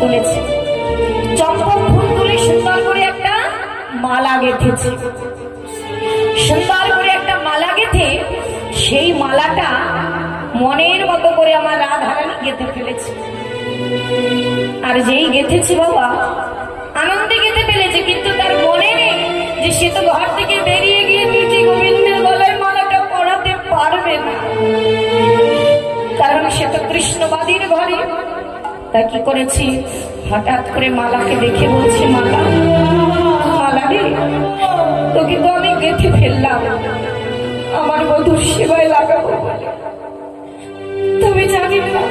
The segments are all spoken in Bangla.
তুলেছে, চম্পক ফুল তুলে সুন্দর করে একটা মালা গেঁথেছে। সুন্দর করে একটা মালা গেঁথে সেই মালাটা মনের মতো করে আমার রাধারানী গেঁথে ফেলেছে। আর যেই গেঁথেছে বাবা আনন্দে গেঁথে ফেলেছে, কিন্তু তার মনে নেই যে সে তো ঘর থেকে বেরিয়ে গিয়ে নিজে গোবিন্দের গলায় মালাটা পরাতে পারবে না, কারণ সে তো কৃষ্ণবাদীর ঘরে। তা কি করেছি, হঠাৎ করে মালাকে দেখে বলছে, মালা মালা রে, তোকে তো আমি গেঁথে ফেললাম আমার বধূর সেবায় লাগাবো বলে, তবে জানি না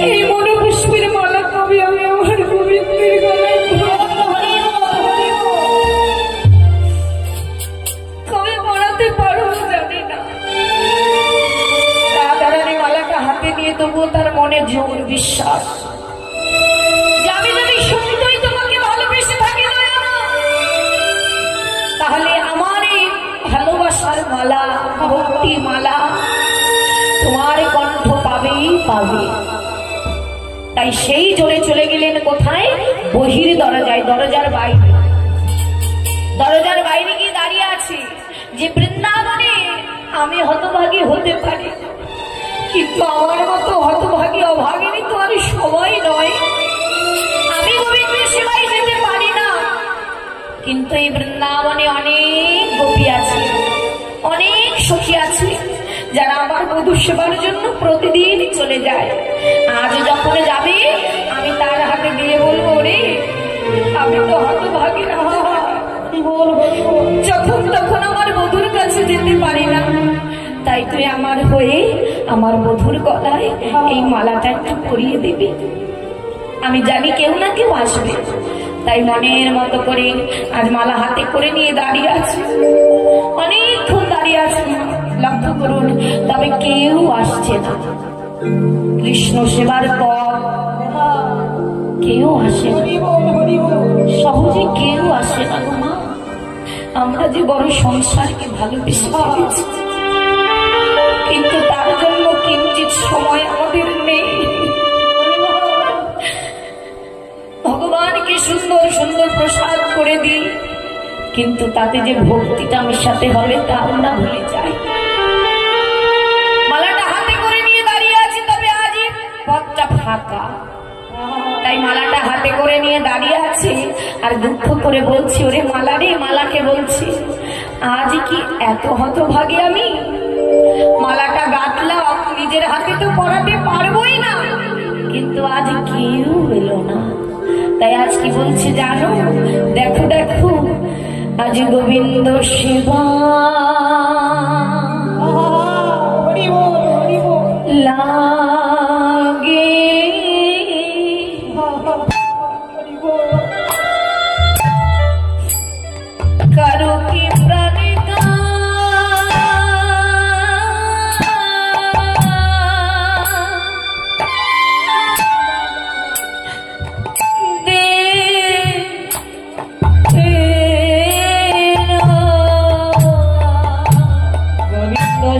এই মনোপুষ্পের মালা কবে আমি আমার গোবিন্দের গলায় কবে পড়াতে পারবো জানি না। রাধারানী মালাটা হাতে নিয়ে তবুও তার মনে জোর বিশ্বাস যে আমি যদি সত্যই তোমাকে ভালোবেসে থাকি তাহলে আমার এই ভালোবাসার মালা, ভক্তি মালা তোমার কণ্ঠ পাবেই পাবে। তাই সেই জোরে চলে গেলেন কোথায়, বহির দরজায়, দরজার বাইরে। দরজার বাইরে গিয়ে দাঁড়িয়ে আছে যে বৃন্দাবনে আমি হতভাগী হতে পারি, কিন্তু আমার মতো হতভাগী অভাগিনী তো আমি সবাই নয়, আমি গোবিন্দের সেবায় যেতে পারি না। কিন্তু এই বৃন্দাবনে অনেক গোপী আছে, অনেক সখী আছে যারা আমার বধূ সেবার জন্য প্রতিদিন চলে যায়। আজ যখন যাবে আমি তার হাতে দিয়ে বলবো, রে আমি তো হতভাগী না, যখন তখন আমার বধূর কাছে যেতে পারি না, তাই তুই আমার হয়ে আমার বধূর গলায় এই মালাটা একটু পরিয়ে দিবি। আমি জানি কেউ না কেউ আসবে, তাই মনের মতো করে আজ মালা হাতে করে নিয়ে দাঁড়িয়ে আছে। অনেকক্ষণ দাঁড়িয়ে আছে, লক্ষ্য করুন, তবে কেউ আসছে না। কৃষ্ণ সেবার পর কেউ আসে না, সহজে কেউ আসে না। মা, আমরা যে বড় সংসারকে ভালোবেসে ফেলেছি, কিন্তু তার জন্য কিঞ্চিত সময় আমাদের নেই। ভগবানকে সুন্দর সুন্দর প্রসাদ করে দিই, কিন্তু তাতে যে ভক্তিটা মেশাতে হবে তা আমরা ভুলে যাই। মালাটা হাতে করে নিয়ে দাঁড়িয়ে আছি, তবে আজ পথটা ফাঁকা, তাই মালাটা হাতে করে নিয়ে দাঁড়িয়ে আছি আর দুঃখ করে বলছি, ওরে মালা রে, মালাকে বলছি, আজ কি এত হতভাগী আমি? মালাটা গাঁথলাম, নিজের হাতে তো পরাতে পারবোই না, কিন্তু আজ কেউ এলো না। তাই আজ কি বলছে জানো, দেখো দেখো আজ গোবিন্দ সেবা লাগে, কারো কি প্রাণে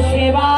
সেবা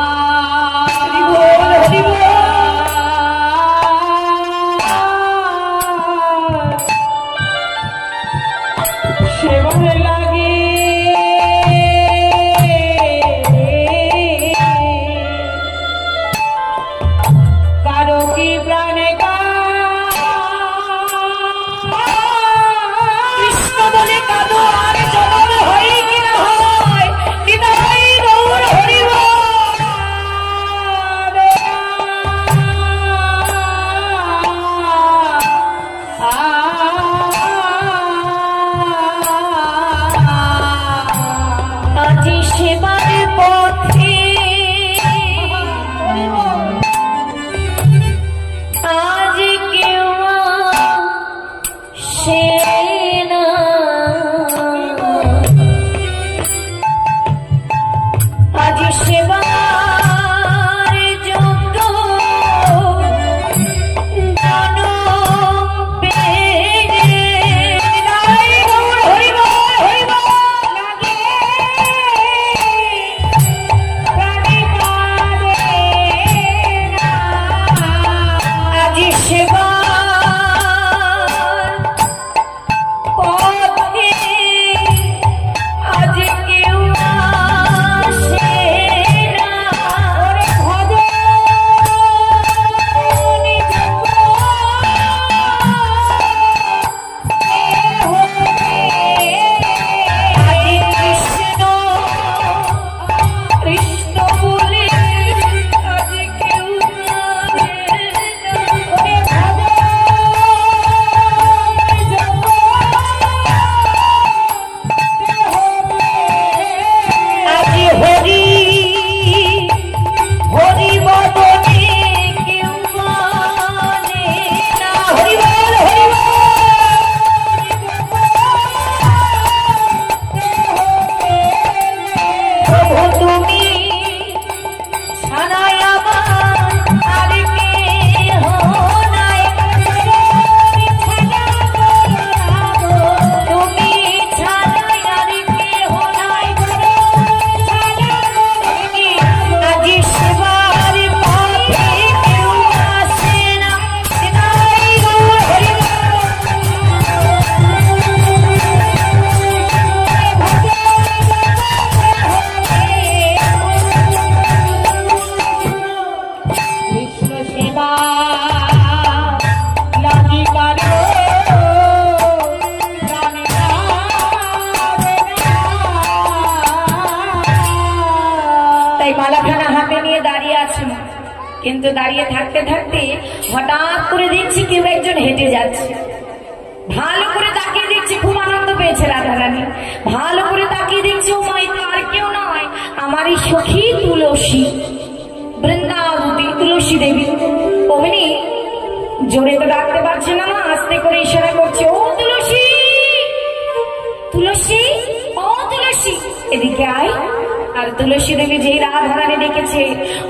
কিন্তু দাঁড়িয়ে থাকতে থাকতে হঠাৎ করে দেখছি কেউ একজন হেঁটে যাচ্ছে। ভালো করে তাকিয়ে দেখছি, খুব আনন্দ পেয়েছে রাধারানী। ভালো করে তাকিয়ে দেখছি, ও মা, তো আর কেউ নয়, আমারই সখী তুলসী, বৃন্দাবতী তুলসী দেবী। অমনি জোরে তো ডাকতে পারছে না মা, আস্তে করে ইশারা করছে, ও তুলসী, তুলসী, ও তুলসী, এদিকে আয়। আর তুলসী দেবী যেই রাধারানী ডেকেছে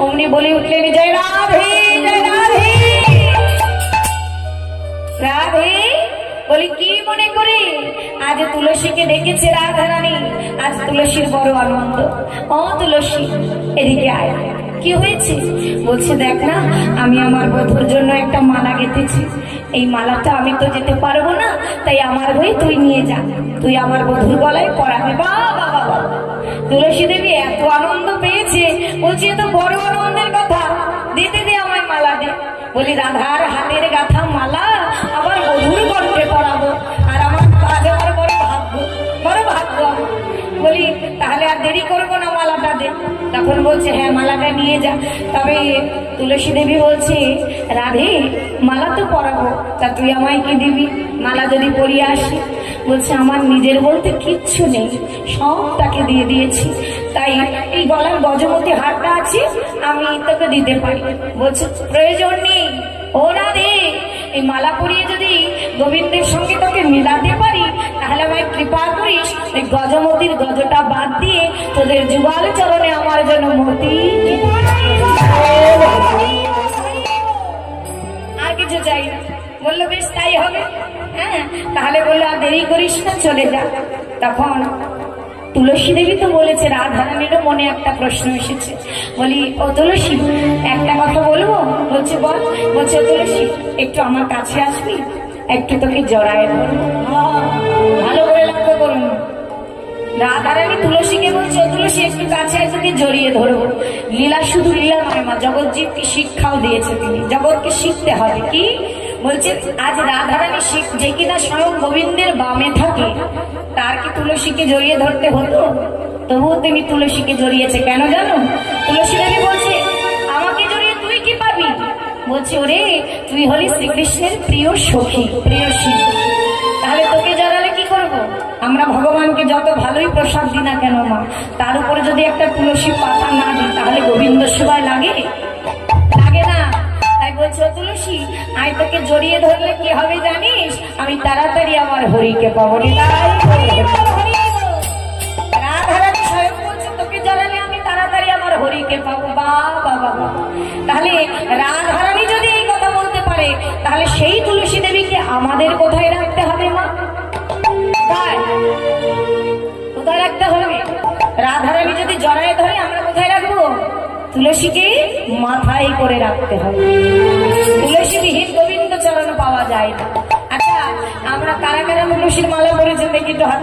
অমনি বলে উঠলেন, জয় রাধে, জয় রাধে। রাধে বলি, কি মনে করে আজ তুলসীকে ডেকেছে রাধারানী? আজ তুলসীর বড় আনন্দ। ও তুলসী, এদিকে আয়। কি হয়েছে? বলছে, দেখ না, আমি আমার বধূর জন্য একটা মালা গেঁথেছি। এই মালাটা আমি তো যেতে পারবো না, তাই আমার হয়ে তুই নিয়ে যা, তুই আমার বধূর গলায় পরাবে। বাবা বাবা, তুলসী দেবী এত আনন্দ পেয়েছে, বলছে এ তো বড় আনন্দের কথা, দিতে দে আমায় মালা দে। বলি, রাধার হাতের গাঁথা মালা আবার বধূর কণ্ঠে পরাবো, আর আমার কাজ আমার বড় ভাগ্য, বড় ভাগ্য। বলি, তাহলে আর দেরি করবো না, মালাটা দে। তখন বলছে, হ্যাঁ মালাটা নিয়ে যা। তবে তুলসী দেবী বলছে, রাধে, মালা তো পরাবো, তা তুই আমায় কি দিবি? মালা যদি পরিয়ে আসি। বলছে, আমার নিজের বলতে কিচ্ছু নেই, সব তাকে দিয়ে দিয়েছি, তাই এই গলার গজমতি হারটা আছে, আমি তোকে দিতে পারি। বলছে, প্রয়োজন নেই। ও রাধে, এই মালা পরিয়ে যদি গোবিন্দের সঙ্গে তোকে মেলাতে পারি, তাহলে আমায় কৃপা করিস, এই গজমতির গজটা বাদ দিয়ে তোদের যুগল চরণে আমার জন্য মতি, আর কিছু চাই না। বললো, বেশ তাই হবে। হ্যাঁ, তাহলে বললো, আর দেরি করিস না, চলে যা। তখন তুলসী দেবী তো বলেছে, রাধারানীরও মনে একটা প্রশ্ন এসেছে। বলি, ও তুলসী, একটা কথা বলবো? বলছে, বল। বলছে, তুলসী, একটু আমার কাছে আসবি, একটু তোকে জড়ায় ধরবো। ভালো করে লক্ষ্য করুন, রাধারানী তুলসীকে বলছে, তুলসী একটু কাছে আয়, তোকে জড়িয়ে ধরবো। লীলা শুধু লীলা নয় মা, জগৎজীবকে শিক্ষাও দিয়েছে তিনি, জগৎকে শিখতে হবে। কি বলছে, আজ রাধারানী যে কিনা স্বয়ং গোবিন্দের বামে থাকে, তার কি তুলসীকে জড়িয়ে ধরতে হতো? তবুও তিনি তুলসীকে জড়িয়েছে। কেন জানো? তুলসী দেবী বলছে, আমাকে জড়িয়ে তুই কি পাবি? বলছে, ওরে, তুই হলি শ্রীকৃষ্ণের প্রিয় সখী, প্রিয়সী, তাহলে তোকে জড়ালে কি করবো? আমরা ভগবানকে যত ভালোই প্রসাদ দিই না কেন মা, তার উপরে যদি একটা তুলসী পাতা না দিই, তাহলে গোবিন্দ সেবায় লাগে? লাগে না। তাই বলছে, তুলসী, আয়, তোকে জড়িয়ে ধরলে কি হবে জানিস? আমি তাড়াতাড়ি আমার হরিকে পাবো। রাধারানী স্বয়ং বলছে, তোকে জড়ালে আমি তাড়াতাড়ি আমার হরিকে পাবো। বাবা বাবা, তাহলে রাধারানী যদি এই কথা বলতে পারে, তাহলে সেই তুলসী দেবীকে আমাদের কোথায় রাখতে হবে মা? কোথায় রাখতে হবে? রাধারানী যদি জড়ায় ধরে, আমরা কোথায় রাখবো? তুলসীকে মাথায় করে রাখতে হবে। তুলসী বিহীন গোবিন্দ চরণ পাওয়া যায় না। আচ্ছা, আমরা কারা কারা তুলসীর মালা পরেছেন দেখি তো হাত।